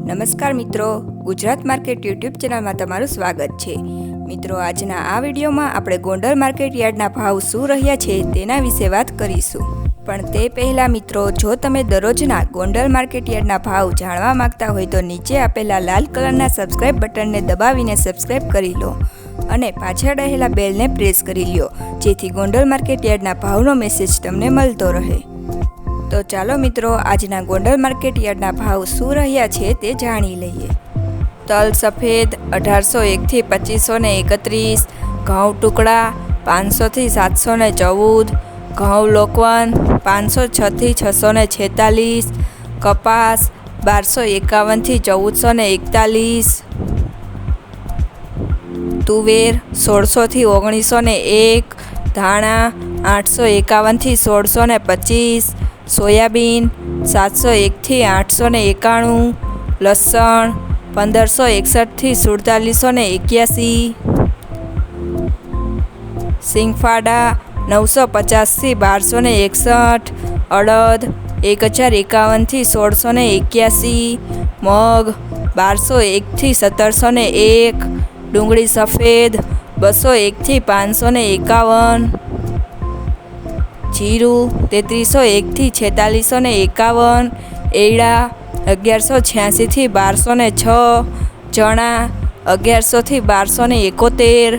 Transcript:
નમસ્કાર મિત્રો, Gujarat market YouTube ચેનલમાં તમારું સ્વાગત છે। મિત્રો, આજના આ વિડીયોમાં આપણે ગોંડલ માર્કેટ યાર્ડના ભાવ શું રહ્યા છે તેના વિશે વાત કરીશું। પણ તે પહેલાં મિત્રો, જો તમે દરરોજના ગોંડલ માર્કેટ યાર્ડના ભાવ જાણવા માંગતા હોય તો નીચે આપેલા લાલ કલરના સબસ્ક્રાઇબ બટનને દબાવીને સબસ્ક્રાઇબ કરી લો અને પાછળ રહેલા બેલને પ્રેસ કરી લ્યો, જેથી ગોંડલ માર્કેટ યાર્ડના ભાવનો મેસેજ તમને મળતો રહે। તો ચાલો મિત્રો, આજના ગોંડલ માર્કેટ યાર્ડના ભાવ શું રહ્યા છે તે જાણી લઈએ। તલ સફેદ 1801 થી 2531, ઘઉં ટુકડા 500 થી 714, ઘઉં લોકવન 506 થી 646, કપાસ 1251 થી 1441, તુવેર 1600 થી 1901, ધાણા 851 થી 1625, સોયાબીન 701 થી 891, લસણ 1561 થી 4781, સિંગફાડા 950 થી 1261, અડદ 1051 થી 1681, મગ 1201 થી 1701, ડુંગળી સફેદ 201 થી 551, જીરું 3301 થી 4651, એડા 1186 થી 1206, ચણા 1100 થી 1271,